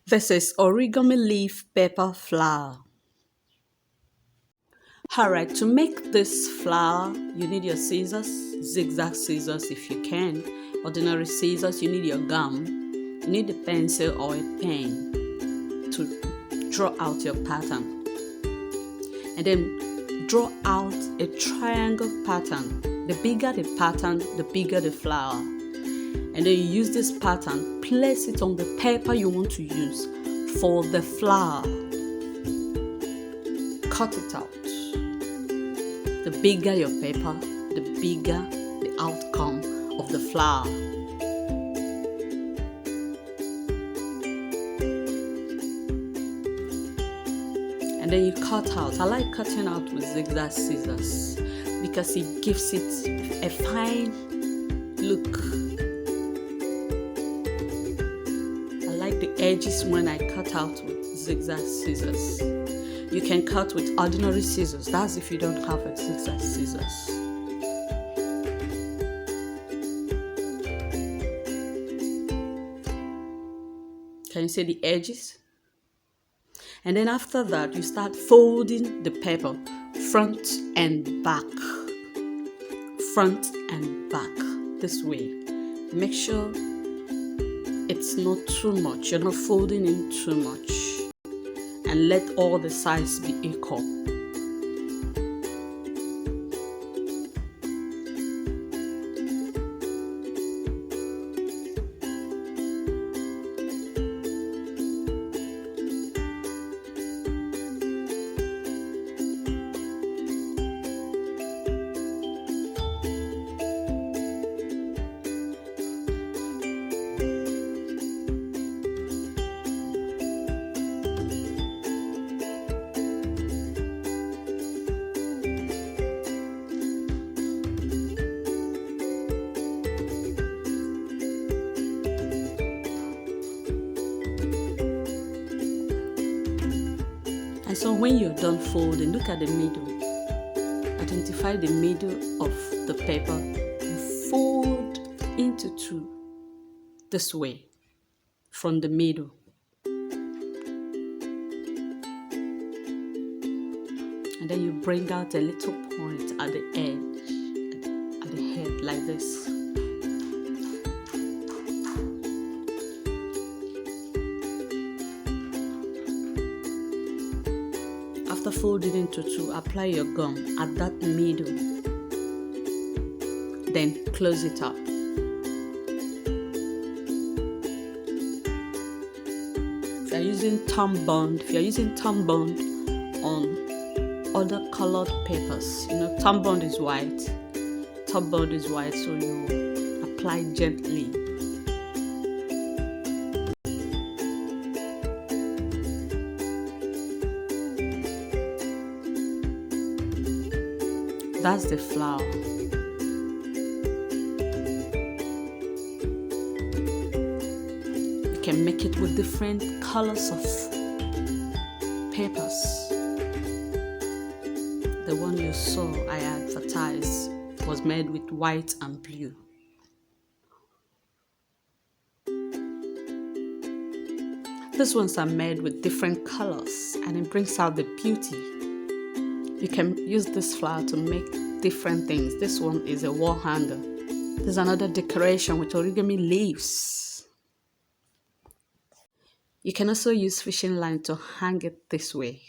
This is origami leaf paper flower. Alright, to make this flower, you need your scissors, zigzag scissors if you can, ordinary scissors, you need your gum, you need a pencil or a pen to draw out your pattern. And then draw out a triangle pattern. The bigger the pattern, the bigger the flower. And then you use this pattern, place it on the paper you want to use for the flower. Cut it out. The bigger your paper, the bigger the outcome of the flower. And then you cut out. I like cutting out with zigzag scissors because it gives it a fine look. I like the edges when I cut out with zigzag scissors. You can cut with ordinary scissors. That's if you don't have a zigzag scissors. Can you see the edges? And then after that, you start folding the paper front and back. Front and back this way. Make sure it's not too much. You're not folding in too much. And let all the sides be equal. And so when you're done folding, look at the middle. Identify the middle of the paper and fold into two this way from the middle. And then you bring out a little point at the edge, at the head like this. After folding into two, apply your gum at that middle. Then close it up. If you're using thumb bond on other colored papers, thumb bond is white. Thumb bond is white, so you apply gently. That's the flower. You can make it with different colors of papers. The one you saw I advertised was made with white and blue. These ones are made with different colors and it brings out the beauty. You can use this flower to make different things. This one is a wall hanger. There's another decoration with origami leaves. You can also use fishing line to hang it this way.